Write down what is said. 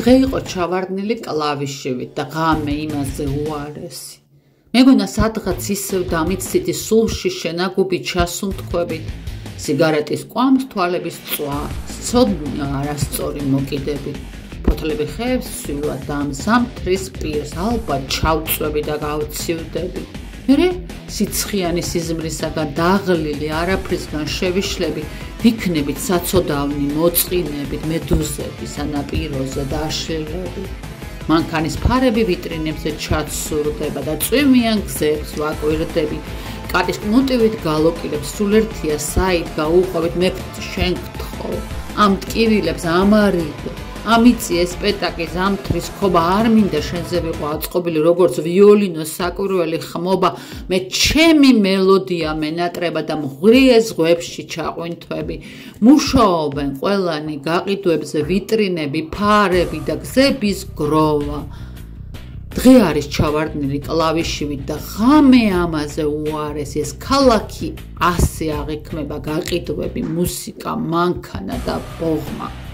დღე იყო ჩავარდნილი კლავიშებით და ღამე იმაზე უარესი. მეგონა სადღაც ისევ დამიცდიდი სულში შენაგუბი ჩასუნთქვებით, სიგარეტის კვამს თვალების წვა, ცოდნა არასწორი მოკიდები, ფოთლები ხეებს სვივა და ამ ზამთრის პირს ალბათ ჩავწვევი და გავცივდები. მერე სიცხიანი სიზმრისაგან დაღლილი არაფრისგან შევიშლები, ვიქნებით საცოდავნი მოწყინებით, მედუზები სანაპიროზე დაშლილები. მანქანის ფარები ვიტრინებზე ჩაცურდება და წვიმიან გზებს ვაკვირდები. კატის კნუტივით გალოკილებს, სულ ერთია საით გაუყვებით, მე შენ გთხოვ. ამ ტკივილებს ამარიდო, ამიწი ესპეტაკი ზამთრის ხობა არ მინდა შენზე ვიყო აწყობილი როგორც ვიოლინოს საკვირველი ხმობა, მე ჩემი მელოდია მენატრება და მღვრიე ზღვებში ჩაყვინთვები. მუშაობენ ყველანი გაყიდვებზე ვიტრინები, ფარები და გზების გროვა. დღე არის ჩავარდნილი კლავიშივით და ღამე ამაზე უარეს ეს ქალაქი ასე აღიქმება გაყიდვები, მუსიკა, მანქანა და ბოღმა.